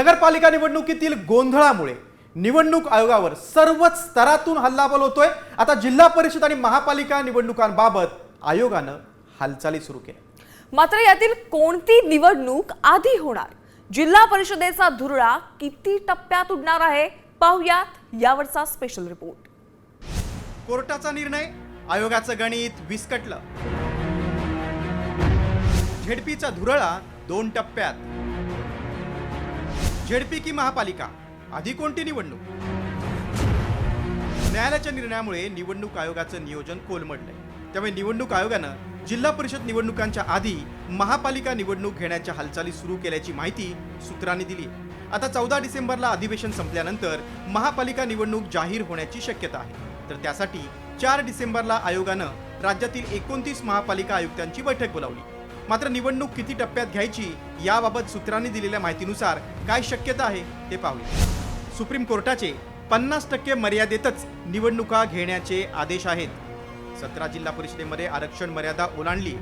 नगरपालिका निवडणुकीतील गोंधळामुळे निवडणूक आयोगावर सर्वच स्तरातून हल्लाबोल होतोय। आता जिल्हा परिषद आणि महापालिका निवडणुकांबाबत आयोगानं हालचाली सुरू केल्या। मात्र यातील कोणती निवडणूक आधी होणार, जिल्हा परिषदेचा धुरळा किती टप्प्यात उडणार आहे, पाहुयात यावरचा स्पेशल रिपोर्ट। कोर्टाचा निर्णय, आयोगाचं गणित विस्कटलं। झेडपीचा धुरळा 2 टप्प्यात। झेडपी की महापालिका, आधी कोणती निवडणूक? न्यायालयाच्या निर्णयामुळे निवडणूक आयोगाचं नियोजन कोलमडलंय। त्यामुळे निवडणूक आयोगानं जिल्हा परिषद निवडणुकांच्या आधी महापालिका निवडणूक घेण्याच्या हालचाली सुरू केल्याची माहिती सूत्रांनी दिली। आता 14 डिसेंबरला अधिवेशन संपल्यानंतर महापालिका निवडणूक जाहीर होण्याची शक्यता आहे। तर त्यासाठी 4 डिसेंबरला आयोगानं राज्यातील 29 महापालिका आयुक्तांची बैठक बोलावली। मात्र निवडणूक किती टप्प्यात घ्यायची याबाबत सूत्रांनी दिलेल्या माहितीनुसार काय शक्यता आहे ते पाहूया। सुप्रीम कोर्टाचे 50% मर्यादेतच निवडणुका घेण्याचे आदेश आहेत। 17 जिल्हा परिषदेमध्ये आरक्षण मर्यादा ओलांडली।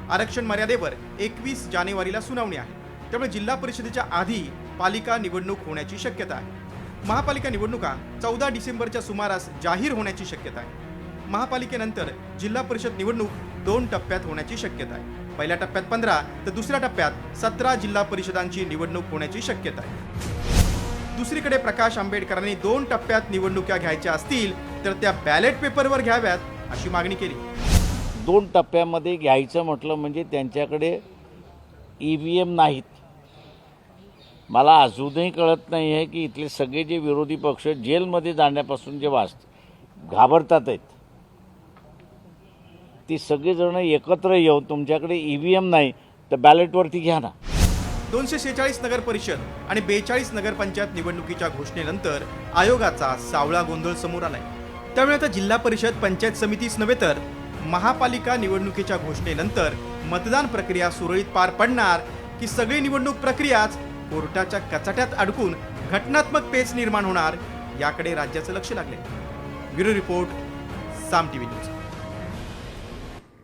आरक्षण मर्यादेवर 21 जानेवारीला सुनावणी आहे। त्यामुळे जिल्हा परिषदेच्या आधी पालिका निवडणूक होण्याची शक्यता आहे। महापालिका निवडणुका 14 डिसेंबरच्या सुमारास जाहीर होण्याची शक्यता आहे। महापालिकेनंतर जिल्हा परिषद निवडणूक 2 टप्प्यात होण्याची शक्यता आहे। पहिल्या टप्प्यात 15 तर दुसऱ्या टप्प्यात 17 जिल्हा परिषदांची निवडणूक होण्याची शक्यता आहे। दुसरीकडे प्रकाश आंबेडकरांनी 2 टप्प्यात निवडणुका घ्यायच्या असतील तर त्या बॅलेट पेपरवर घ्याव्यात अशी मागणी केली। 2 टप्प्यामध्ये घ्यायचं म्हटलं म्हणजे त्यांच्याकडे EVM नाहीत। मला अजूनही कळत नाही आहे की इथले सगळे जे विरोधी पक्ष जेलमध्ये जाण्यापासून जे घाबरतात आहेत, ती सगळेजण एकत्र येऊन तुमच्याकडे EVM नाही तर बॅलेटवरती घ्या ना। 246 नगर परिषद आणि 42 नगरपंचायत निवडणुकीच्या घोषणेनंतर आयोगाचा सावळा गोंधळ समोर आलाय। त्यामुळे आता जिल्हा परिषद पंचायत समितीच नव्हे तर महापालिका निवडणुकीच्या घोषणेनंतर मतदान प्रक्रिया सुरळीत पार पडणार की सगळी निवडणूक प्रक्रियाच कोर्टाच्या कचाट्यात अडकून घटनात्मक पेच निर्माण होणार याकडे राज्याचं लक्ष लागले। ब्युरो रिपोर्ट, साम टीव्ही न्यूज।